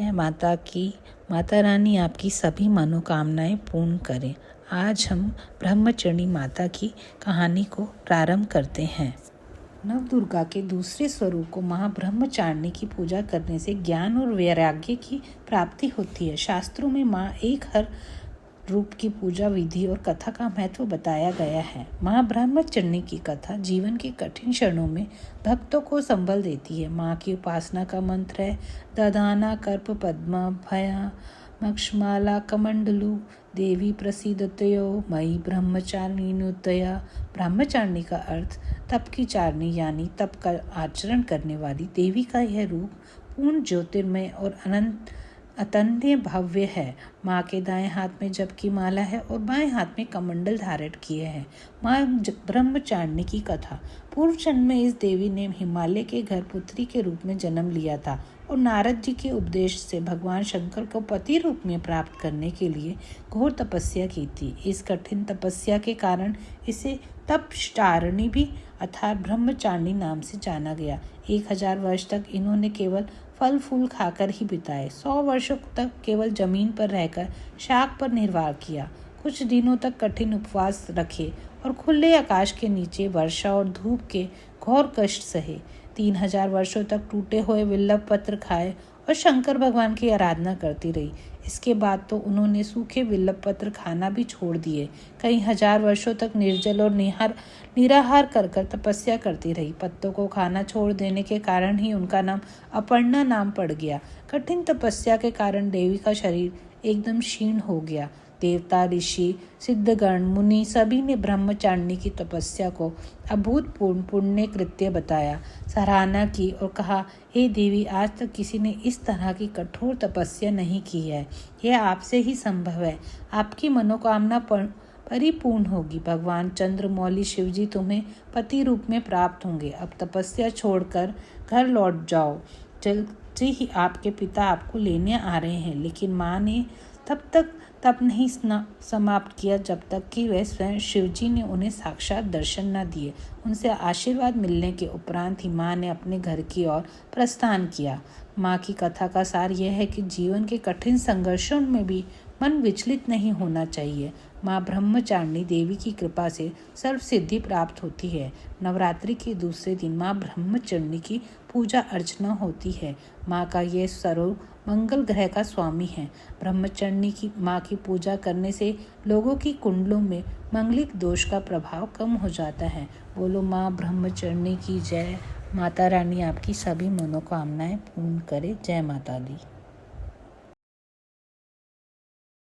जय माता की। माता रानी आपकी सभी मनोकामनाएं पूर्ण करें। आज हम ब्रह्मचारिणी माता की कहानी को प्रारंभ करते हैं। नवदुर्गा के दूसरे स्वरूप को माँ ब्रह्मचारिणी की पूजा करने से ज्ञान और वैराग्य की प्राप्ति होती है। शास्त्रों में माँ एक हर रूप की पूजा विधि और कथा का महत्व बताया गया है। माँ ब्रह्मचारिणी की कथा जीवन के कठिन क्षणों में भक्तों को संबल देती है। माँ की उपासना का मंत्र है दधाना कर्प पद्मा भया मक्षमाला कमंडलू देवी प्रसीदतयो मई ब्रह्मचारिणीनुतया। ब्रह्मचारिणी का अर्थ तप की चारणी यानी तप का आचरण करने वाली देवी का यह रूप पूर्ण ज्योतिर्मय और अनंत अतन्य भव्य है। माँ के दाएं हाथ में जप की माला है और बाएं हाथ में कमंडल धारण किए हैं। माँ ब्रह्मचारिणी की कथा। पूर्व जन्म में इस देवी ने हिमालय के घर पुत्री के रूप में जन्म लिया था और नारद जी के उपदेश से भगवान शंकर को पति रूप में प्राप्त करने के लिए घोर तपस्या की थी। इस कठिन तपस्या के कारण इसे तपश्चारिणी भी अर्थात ब्रह्मचारिणी नाम से जाना गया। 1000 वर्ष तक इन्होंने केवल फल फूल खाकर ही बिताए। 100 वर्षों तक केवल जमीन पर रहकर शाक पर निर्वाह किया। कुछ दिनों तक कठिन उपवास रखे और खुले आकाश के नीचे वर्षा और धूप के घोर कष्ट सहे। 3000 वर्षों तक टूटे हुए विल्लभ पत्र खाए और शंकर भगवान की आराधना करती रही। इसके बाद तो उन्होंने सूखे विल्लभ पत्र खाना भी छोड़ दिए। कई हजार वर्षों तक निर्जल और निराहार कर तपस्या करती रही। पत्तों को खाना छोड़ देने के कारण ही उनका नाम अपर्णा नाम पड़ गया। कठिन तपस्या के कारण देवी का शरीर एकदम क्षीण हो गया। देवता ऋषि सिद्धगण मुनि सभी ने ब्रह्मचारिणी की तपस्या को अभूतपूर्व पुण्य कृत्य बताया, सराहना की और कहा, हे देवी, आज तक किसी ने इस तरह की कठोर तपस्या नहीं की है। यह आपसे ही संभव है। आपकी मनोकामना परिपूर्ण होगी। भगवान चंद्रमौली शिवजी तुम्हें पति रूप में प्राप्त होंगे। अब तपस्या छोड़कर घर लौट जाओ। जल्दी ही आपके पिता आपको लेने आ रहे हैं। लेकिन माँ ने तब तक तप नहीं समाप्त किया जब तक कि वह स्वयं शिवजी ने उन्हें साक्षात दर्शन न दिए। उनसे आशीर्वाद मिलने के उपरांत ही माँ ने अपने घर की ओर प्रस्थान किया। माँ की कथा का सार यह है कि जीवन के कठिन संघर्षों में भी मन विचलित नहीं होना चाहिए। माँ ब्रह्मचारिणी देवी की कृपा से सर्व सिद्धि प्राप्त होती है। नवरात्रि के दूसरे दिन माँ ब्रह्मचारिणी की पूजा अर्चना होती है। माँ का यह स्वरूप मंगल ग्रह का स्वामी है। ब्रह्मचारिणी की माँ की पूजा करने से लोगों की कुंडलों में मंगलिक दोष का प्रभाव कम हो जाता है। बोलो माँ ब्रह्मचारिणी की जय। माता रानी आपकी सभी मनोकामनाएं पूर्ण करे। जय माता दी।